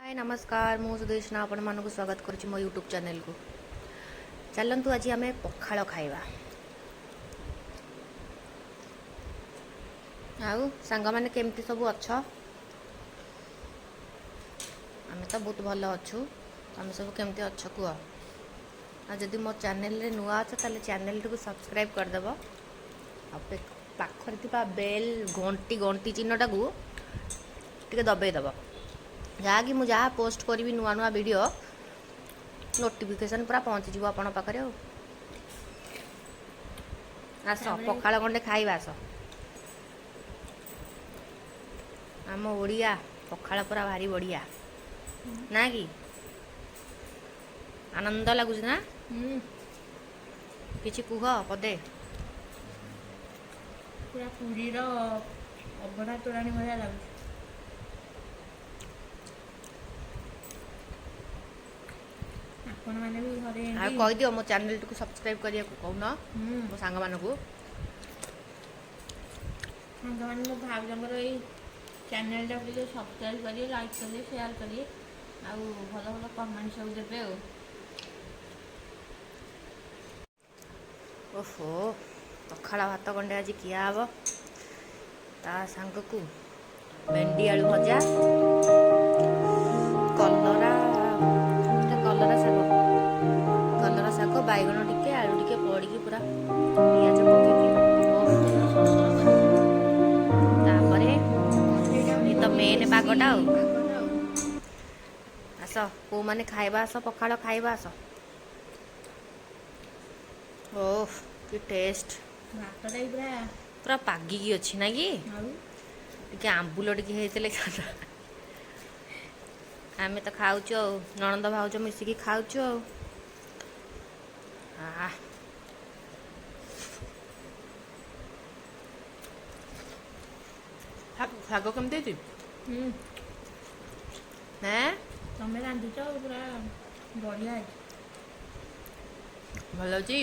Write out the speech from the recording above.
हाय नमस्कार मु सुदेशना आपण मानक स्वागत करुच्ची मो यूट्यूब चैनल को। चलतु आज आम पखाल खाइबा। आउ सांग माने केमती सब अच्छ? आम तो बहुत भल अच्छु। आम सब केमती अच्छ कुह? आ जदि मो चैनल रे नुआ अछ ताले चैनल को सब्सक्राइब कर देबो। आ पाखरे थिबा बेल घंटी घंटी चिन्हटा को टिके दबे दबो। जहाँकि मुझे जहाँ पोस्ट करी नुआ नुआ वीडियो नोटिफिकेशन पूरा पहुँची जीव आपण पाखरे। आस पखाल खंडे खाइबा आस। आम ओडिया पखाल पूरा भारी बढ़िया ना कि आनंद लगुच ना किछि कुह पदे पूरा पुरी अबड़ा तोराणी भलिया लाଗୁଛି। आपण माने भी घरे आ कहि दियो मो चैनल को सब्सक्राइब करिया को कहू न मो सांग मानू सांग माने मो भाव जंगर ए चैनल टा भी सब्सक्राइब करिए लाइक करिए शेयर करिए आ भलो भलो कमेंट सब देबे। ओहो पखाल भात गंडे आज किया हब ता सांग को भेंडी आलू भजा कलरा शाग बैगण टिके आलू टिके पड़ी पूरा पियाज पकईकी तो मेन पागटा आस को मैंने खाइबा आस पखाल खाइबा आस। ओह कि टेस्ट भातटा पूरा पूरा पागिकी अच्छी ना कि टिके आंबुल टिके हेतले आमे तो खाऊचु नणंद भाउज मिसिकी खाऊचु शाग केमती हैं तमें रांधिच पूरा बढ़िया भल अच्छी।